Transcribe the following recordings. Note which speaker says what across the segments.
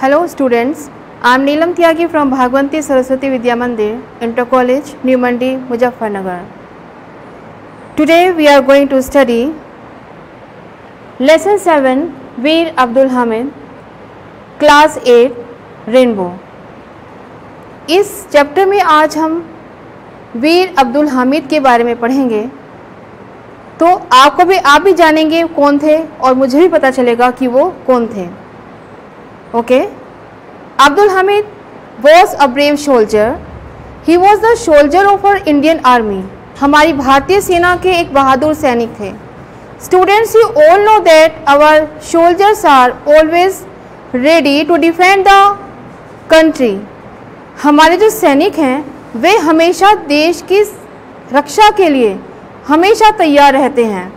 Speaker 1: Hello students, I am Neelam Tyagi from Bhagwanti Saraswati Vidya Mandir, Inter College, New Mandi, Muzaffarnagar. Today we are going to study Lesson 7, Veer Abdul Hamid, Class 8, Rainbow. इस chapter में आज हम वीर अब्दुल हामिद के बारे में पढ़ेंगे, तो आप भी जानेंगे कौन थे और मुझे भी पता चलेगा कि वो कौन थे. Okay. Abdul Hamid was a brave soldier. He was the soldier of our Indian Army. हमारी भारतीय सेना के एक बहादुर सैनिक थे. Students, you all know that our soldiers are always ready to defend the country. हमारे जो सैनिक हैं वे हमेशा देश की रक्षा के लिए हमेशा तैयार रहते हैं.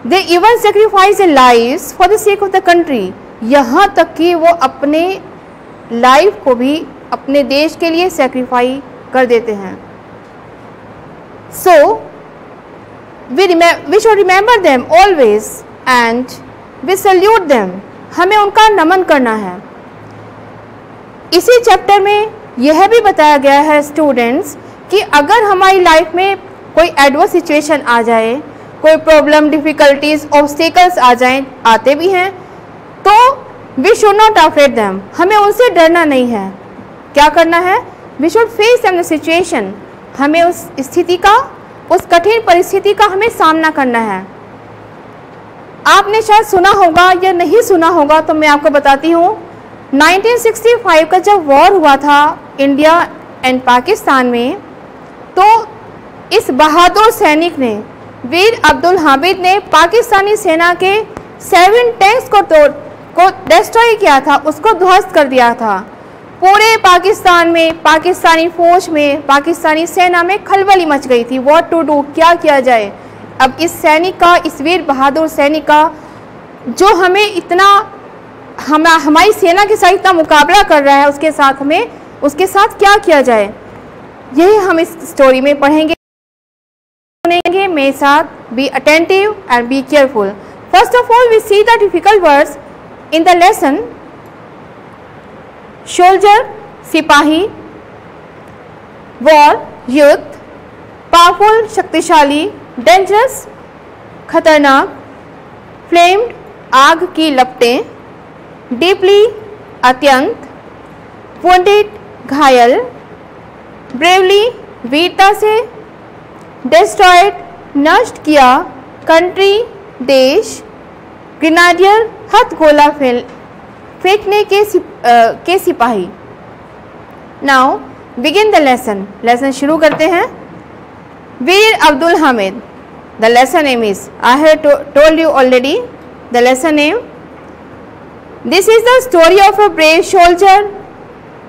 Speaker 1: They even sacrifice their lives for the sake of the country. यहाँ तक कि वो अपने लाइफ को भी अपने देश के लिए सेक्रीफाई कर देते हैं. So we should remember them always and we salute them. हमें उनका नमन करना है. इसी चैप्टर में यह भी बताया गया है स्टूडेंट्स कि अगर हमारी लाइफ में कोई एडवर्स सिचुएशन आ जाए, कोई प्रॉब्लम, डिफ़िकल्टीज, ऑब्स्टिकल्स आ जाएं, आते भी हैं, तो we should not afraid them. हमें उनसे डरना नहीं है. क्या करना है? We should face them the situation. हमें उस स्थिति का, उस कठिन परिस्थिति का हमें सामना करना है. आपने शायद सुना होगा या नहीं सुना होगा, तो मैं आपको बताती हूँ. 1965 का जब वॉर हुआ था इंडिया एंड पाकिस्तान में, तो इस बहादुर सैनिक ने, वीर अब्दुल हामिद ने पाकिस्तानी सेना के 7 टैंक्स को डिस्ट्रॉय किया था, उसको ध्वस्त कर दिया था. पूरे पाकिस्तान में, पाकिस्तानी फौज में, पाकिस्तानी सेना में खलबली मच गई थी. व्हाट टू डू, क्या किया जाए. अब इस सैनिक का, इस वीर बहादुर सैनिक का, जो हमें इतना, हमारी सेना के साथ इतना मुकाबला कर रहा है, उसके साथ क्या किया जाए, यही हम इस स्टोरी में पढ़ेंगे. सुनेंगे मेरे साथ. Be attentive and be careful. First of all we see the difficult words in the lesson. Soldier, सिपाही, war, युद्ध, powerful, शक्तिशाली, dangerous, खतरनाक, flamed, आग की लपटें, deeply, अत्यंत, wounded, घायल, bravely, वीरता से, destroyed, नष्ट किया, country, देश, ग्रेनाडियर, हथगोला फेंकने के सिपाही. Now begin the lesson. Lesson शुरू करते हैं. वीर Abdul Hamid. The lesson name is, I have told you already the lesson name. This is the story of a brave soldier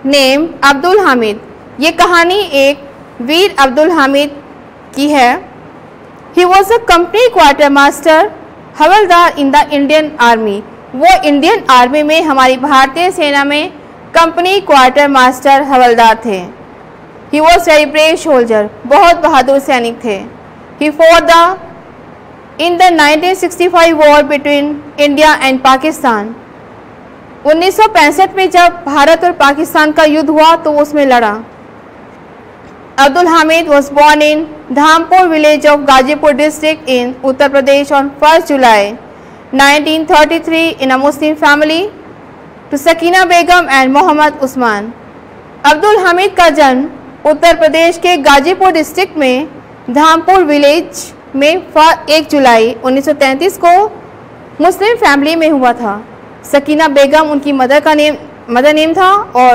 Speaker 1: name Abdul Hamid. ये कहानी एक वीर अब्दुल हामिद की है. He was a company quartermaster havildar in the Indian army. वो Indian army में, हमारी भारतीय सेना में कंपनी क्वार्टर मास्टर हवलदार थे. He was very brave soldier. बहुत बहादुर सैनिक थे. He fought in the 1965 war between India and Pakistan. 1965 में जब भारत और पाकिस्तान का युद्ध हुआ तो उसमें लड़ा. Abdul Hamid was born in Dhampur village of Gazipur district in Uttar Pradesh on 1st July 1933 in a Muslim family to Sakina Begum and Mohammad Usman. Abdul Hamid का जन्म उत्तर प्रदेश के गाजीपुर डिस्ट्रिक्ट में धामपुर विलेज में 1 जुलाई 1933 को मुस्लिम फैमिली में हुआ था. सकीना बेगम उनकी मदर नेम था और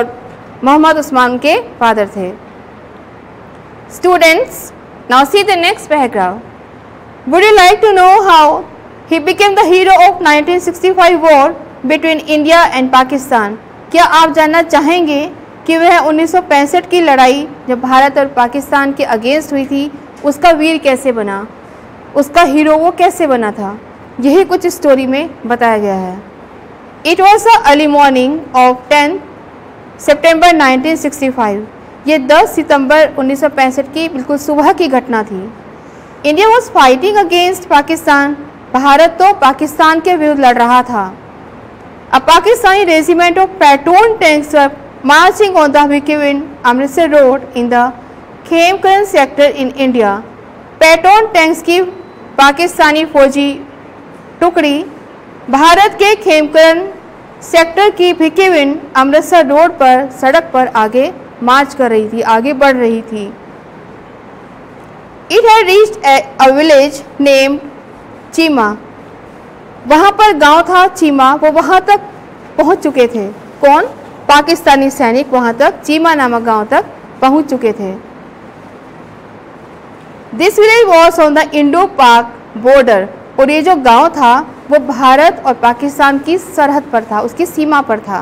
Speaker 1: मोहम्मद उस्मान के फादर थे. Students, now see the next paragraph. Would you like to know how he became the hero of 1965 war between India and Pakistan? क्या आप जानना चाहेंगे कि वह 1965 की लड़ाई जब भारत और पाकिस्तान के अगेंस्ट हुई थी, उसका वीर कैसे बना, उसका हीरो वो कैसे बना था? यही कुछ स्टोरी में बताया गया है. It was the early morning of 10 September 1965. ये 10 सितंबर 1965 की बिल्कुल सुबह की घटना थी. India was fighting against Pakistan. Bharat तो पाकिस्तान के विरुद्ध लड़ रहा था. A Pakistani regiment of Patton tanks were marching on the Bhikivin Amritsar road in the Khemkaran sector in India. Patton tanks की पाकिस्तानी फौजी टुकड़ी भारत के खेमकरन सेक्टर की भिकिविन अमृतसर रोड पर सड़क पर आगे मार्च कर रही थी, आगे बढ़ रही थी। It had reached a village named Cheema. वहाँ पर गांव था चीमा, वो वहाँ तक पहुँच चुके थे। कौन? पाकिस्तानी सैनिक वहाँ तक चीमा नामक गांव तक पहुँच चुके थे। This village was on the Indo पाक बॉर्डर। और ये जो गांव था वो भारत और पाकिस्तान की सरहद पर था, उसकी सीमा पर था।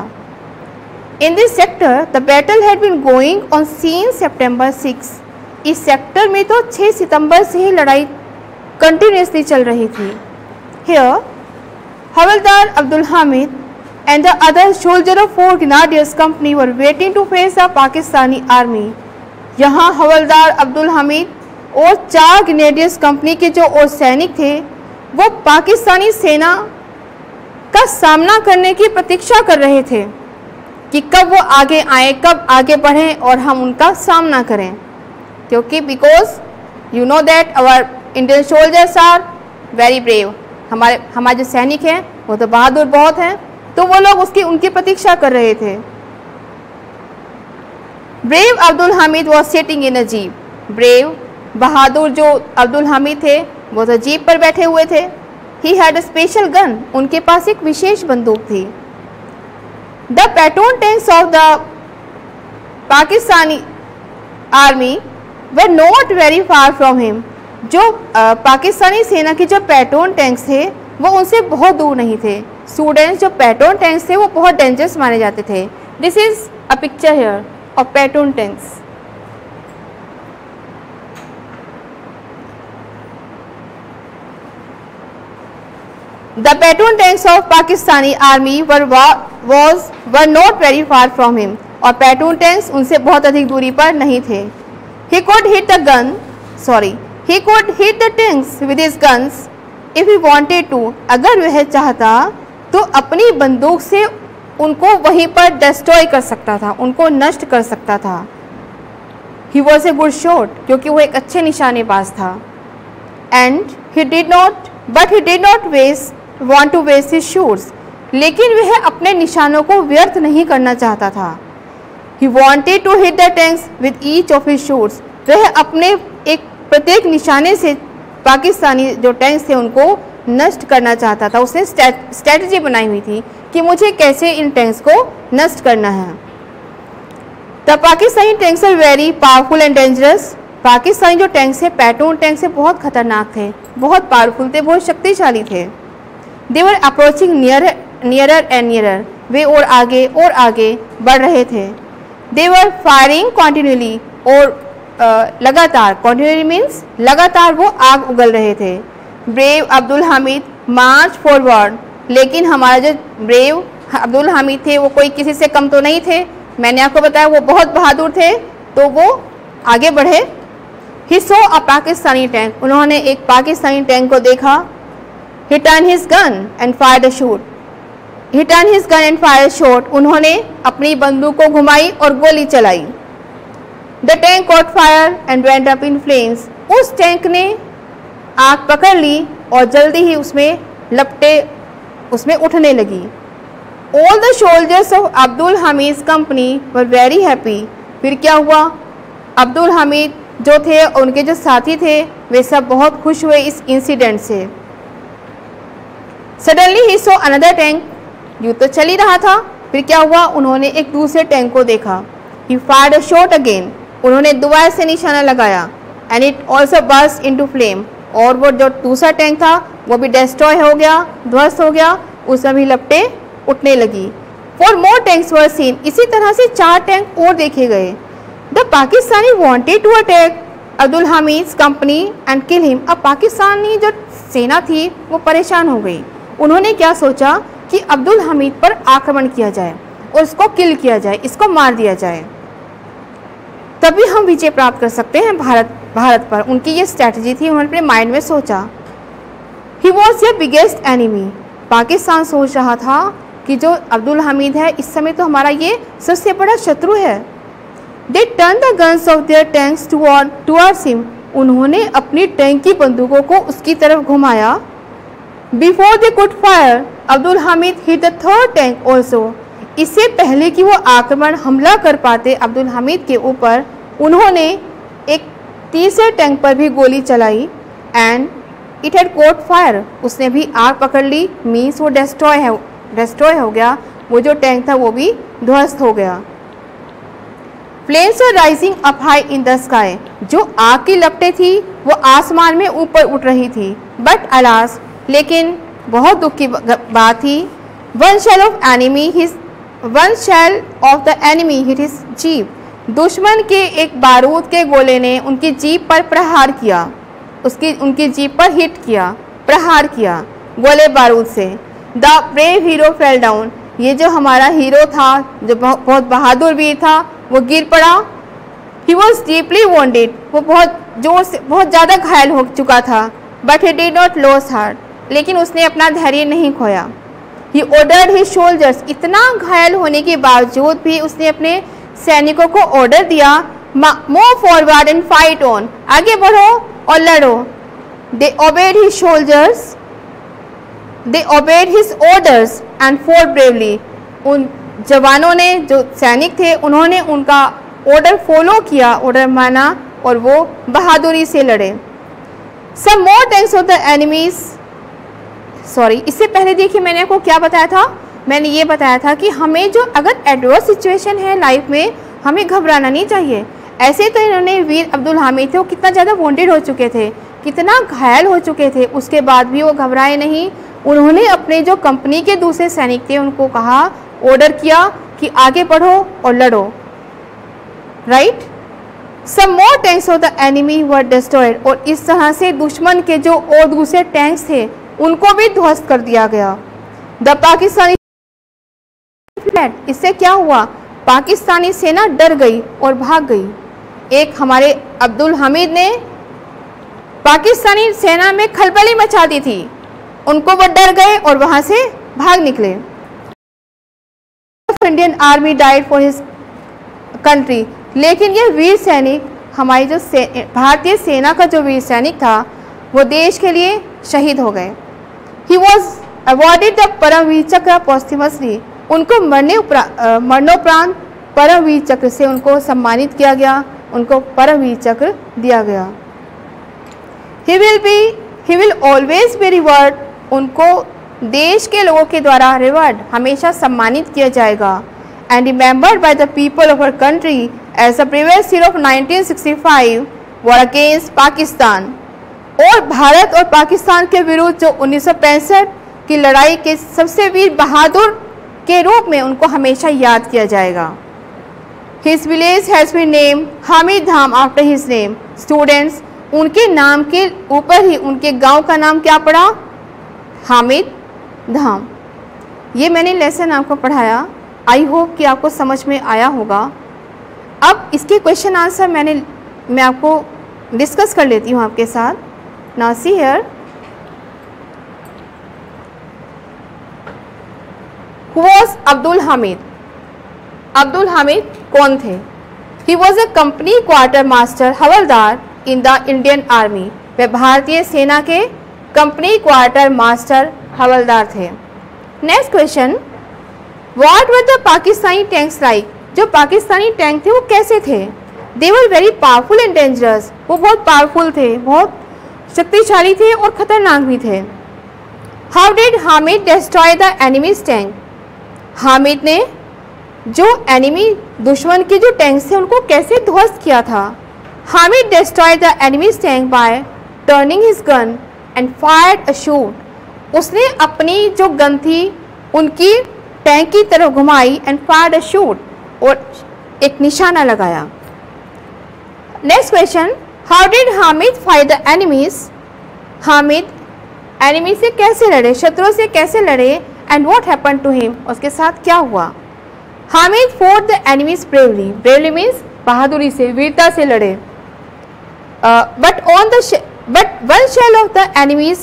Speaker 1: In this sector the battle had been going on since September 6। इस सेक्टर में तो 6 सितंबर से ही लड़ाई कंटिन्यूसली चल रही थी। Here havildar Abdul Hamid and the other soldier of 4 Grenadiers company were waiting to face the Pakistani army। यहाँ हवलदार अब्दुल हामिद और 4 ग्रेनेडियर्स कंपनी के जो और सैनिक थे वो पाकिस्तानी सेना का सामना करने की प्रतीक्षा कर रहे थे कि कब वो आगे आए, कब आगे बढ़ें और हम उनका सामना करें। क्योंकि because you know that our Indian soldiers are very brave. हमारे जो सैनिक हैं वो तो बहादुर बहुत हैं, तो वो लोग उनकी प्रतीक्षा कर रहे थे। Brave Abdul Hamid was sitting in a jeep. Brave बहादुर जो अब्दुल हामिद थे वो तो जीप पर बैठे हुए थे। He had a special gun. उनके पास एक विशेष बंदूक थी। The Patton tanks of the Pakistani army were not very far from him. जो पाकिस्तानी सेना के जो पैटोन टैंक्स थे वो उनसे बहुत दूर नहीं थे। स्टूडेंट्स, जो पैटोन टैंक्स थे वो बहुत डेंजरस माने जाते थे। This is a picture here of Patton tanks. The Patton tanks of Pakistani army were not very far from him। और पैटून टैंक्स उनसे बहुत अधिक दूरी पर नहीं थे। He could hit the tanks with his guns if he wanted to। अगर वह चाहता तो अपनी बंदूक से उनको वहीं पर डिस्ट्रॉय कर सकता था, उनको नष्ट कर सकता था। He was a good shot, क्योंकि वो एक अच्छे निशानेबाज था। And he did not want to waste his shots। लेकिन वह अपने निशानों को व्यर्थ नहीं करना चाहता था। He wanted to hit the tanks with each of his shots। वह अपने एक प्रत्येक निशाने से पाकिस्तानी जो टैंक्स थे उनको नष्ट करना चाहता था। उसने स्ट्रैटेजी बनाई हुई थी कि मुझे कैसे इन टैंक्स को नष्ट करना है। The Pakistani tanks are very powerful and dangerous. Pakistani जो टैंक्स है पैटून टैंक से बहुत खतरनाक थे, बहुत पावरफुल थे, बहुत शक्तिशाली थे। They were approaching nearer and nearer. वे और आगे बढ़ रहे थे। They were firing continuously. और लगातार, कॉन्टिन्यूली मीन्स लगातार वो आग उगल रहे थे। ब्रेव अब्दुल हामिद मार्च फॉरवर्ड। लेकिन हमारा जो ब्रेव अब्दुल हामिद थे वो कोई किसी से कम तो नहीं थे। मैंने आपको बताया वो बहुत बहादुर थे, तो वो आगे बढ़े। He saw a Pakistani tank. उन्होंने एक पाकिस्तानी टैंक को देखा। He turned his gun and fired a shot। उन्होंने अपनी बंदूक को घुमाई और गोली चलाई। The tank caught fire and went up in flames। उस टैंक ने आग पकड़ ली और जल्दी ही उसमें लपटें उसमें उठने लगी। All the soldiers of Abdul Hamid company were very happy। फिर क्या हुआ? अब्दुल हामिद जो थे उनके जो साथी थे वे सब बहुत खुश हुए इस इंसिडेंट से। Suddenly he saw another tank. युद्ध तो चल ही रहा था, फिर क्या हुआ? उन्होंने एक दूसरे टैंक को देखा। ही फायर्ड अ शॉट अगेन। उन्होंने दोबारा से निशाना लगाया। And it also burst into flame. और वो जो दूसरा टैंक था वो भी डिस्ट्रॉय हो गया, ध्वस्त हो गया, उसमें भी लपटें उठने लगी। 4 more टैंक्स वर सीन। इसी तरह से 4 टैंक और देखे गए। The Pakistani wanted to attack Abdul Hamid company and kill him. अब पाकिस्तानी जो सेना थी वो परेशान हो गई। उन्होंने क्या सोचा कि अब्दुल हामिद पर आक्रमण किया जाए और उसको किल किया जाए, इसको मार दिया जाए, तभी हम विजय प्राप्त कर सकते हैं भारत पर। उनकी ये स्ट्रैटेजी थी, उन्होंने अपने माइंड में सोचा। He was your biggest enemy. Pakistan सोच रहा था कि जो अब्दुल हामिद है इस समय तो हमारा ये सबसे बड़ा शत्रु है। They turn the guns of their tanks towards him, उन्होंने अपनी टैंक की बंदूकों को उसकी तरफ घुमाया। Before they could fire Abdul Hamid hit the third tank also, इससे पहले कि वो आक्रमण हमला कर पाते अब्दुल हामिद के ऊपर, उन्होंने एक तीसरे टैंक पर भी गोली चलाई। And it had cot fire, उसने भी आग पकड़ ली, मीन्स वो डिस्ट्रॉय हो गया, वो जो टैंक था वो भी ध्वस्त हो गया। Flames were rising up high in the sky, जो आग की लपटें थी वो आसमान में ऊपर उठ रही थी। बट अलास, लेकिन बहुत दुख की बात थी, one shell of the enemy hit his jeep, दुश्मन के एक बारूद के गोले ने उनकी जीप पर प्रहार किया, उनकी जीप पर हिट किया, प्रहार किया गोले बारूद से। The brave hero fell down, ये जो हमारा हीरो था जो बहुत बहादुर वीर था वो गिर पड़ा। ही वॉज डीपली वॉन्डेड, वो बहुत जोर से बहुत ज़्यादा घायल हो चुका था। But he did not loss heart, लेकिन उसने अपना धैर्य नहीं खोया। ही ऑर्डर्ड हिज सोल्जर्स, इतना घायल होने के बावजूद भी उसने अपने सैनिकों को ऑर्डर दिया, move forward and fight on, आगे बढ़ो और लड़ो। They obeyed his soldiers, they obeyed his orders and fought bravely, उन जवानों ने, जो सैनिक थे, उन्होंने उनका ऑर्डर फॉलो किया, ऑर्डर माना और वो बहादुरी से लड़े। सम more tanks of the enemies, इससे पहले देखिए मैंने आपको क्या बताया था, मैंने ये बताया था कि हमें जो अगर एडवर्स सिचुएशन है लाइफ में, हमें घबराना नहीं चाहिए। ऐसे तो इन्होंने वीर अब्दुल हामिद थे, वो कितना ज़्यादा वॉन्डेड हो चुके थे, कितना घायल हो चुके थे, उसके बाद भी वो घबराए नहीं। उन्होंने अपने जो कंपनी के दूसरे सैनिक थे उनको कहा, ऑर्डर किया कि आगे बढ़ो और लड़ो, right. Some more tanks of the enemy were destroyed, और इस तरह से दुश्मन के जो और दूसरे टैंक्स थे उनको भी ध्वस्त कर दिया गया। द पाकिस्तानी, इससे क्या हुआ, पाकिस्तानी सेना डर गई और भाग गई। एक हमारे अब्दुल हामिद ने पाकिस्तानी सेना में खलबली मचा दी थी, उनको वो डर गए और वहां से भाग निकले। Indian army died for his country, लेकिन ये वीर सैनिक, हमारी जो भारतीय सेना का जो वीर सैनिक था वो देश के लिए शहीद हो गए। He was awarded the Paramvir Chakra posthumously, उनको मरणोपरांत परमवीर चक्र से उनको सम्मानित किया गया, उनको परमवीर चक्र दिया गया। He will always be revered, उनको देश के लोगों के द्वारा रिवर्ड, हमेशा सम्मानित किया जाएगा। And remembered by the people of our country as the previous year of 1965 war against Pakistan, और भारत और पाकिस्तान के विरुद्ध जो 1965 की लड़ाई के सबसे वीर बहादुर के रूप में उनको हमेशा याद किया जाएगा। His village has been name Hamid Dham after his name. Students, उनके नाम के ऊपर ही उनके गांव का नाम क्या पड़ा, हामिद धाम। ये मैंने लेसन आपको पढ़ाया, आई होप कि आपको समझ में आया होगा। अब इसके क्वेश्चन आंसर मैं आपको डिस्कस कर लेती हूँ आपके साथ। Now see here, who was Abdul Hamid? Abdul Hamid कौन थे? He was a company quartermaster havildar in the Indian army, वे भारतीय सेना के कंपनी क्वार्टर मास्टर हवलदार थे। Next question, what were the Pakistani tanks like? जो पाकिस्तानी टैंक थे वो कैसे थे? They were very powerful and dangerous, वो बहुत पावरफुल थे, बहुत शक्तिशाली थे और खतरनाक भी थे। How did Hamid destroy the enemies tank? Hamid ने जो एनिमी दुश्मन के जो टैंक्स थे उनको कैसे ध्वस्त किया था? Hamid destroy the enemies tank bye turning his gun and fired a shoot, उसने अपनी जो गन थी उनकी टैंक की तरफ घुमाई एंड फायर्ड अ शूट, और एक निशाना लगाया। Next question, how did Hamid fight the enemies? Hamid enemy से कैसे लड़े, शत्रुओं से कैसे लड़े? And what happen to him, उसके साथ क्या हुआ? Hamid fought the enemies bravely, bravely means बहादुरी से, वीरता से लड़े। But one shell of the enemies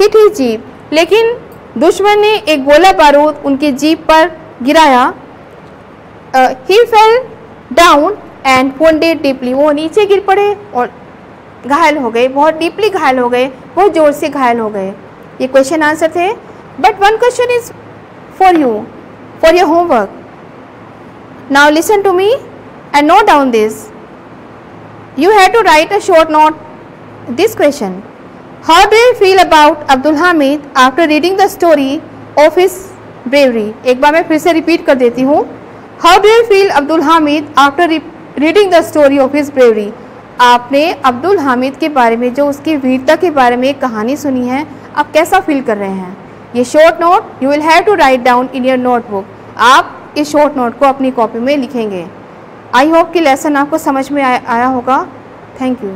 Speaker 1: hit his jeep, लेकिन दुश्मन ने एक गोला बारूद उनकी जीप पर गिराया। He fell down and wounded deeply, वो नीचे गिर पड़े और घायल हो गए, बहुत डीपली घायल हो गए, बहुत जोर से घायल हो गए। ये क्वेश्चन आंसर थे। But one question is for you, for your homework. Now listen to me and note down this. You have to write a short note this question. How do you feel about Abdul Hamid after reading the story of his bravery. एक बार मैं फिर से repeat कर देती हूँ। How do you feel Abdul Hamid after reading the story of his bravery. आपने अब्दुल हामिद के बारे में, जो उसकी वीरता के बारे में एक कहानी सुनी है, आप कैसा फील कर रहे हैं। ये short note you will have to write down in your notebook. आप इस शॉर्ट नोट को अपनी कॉपी में लिखेंगे। आई होप कि लेसन आपको समझ में आया होगा। Thank you.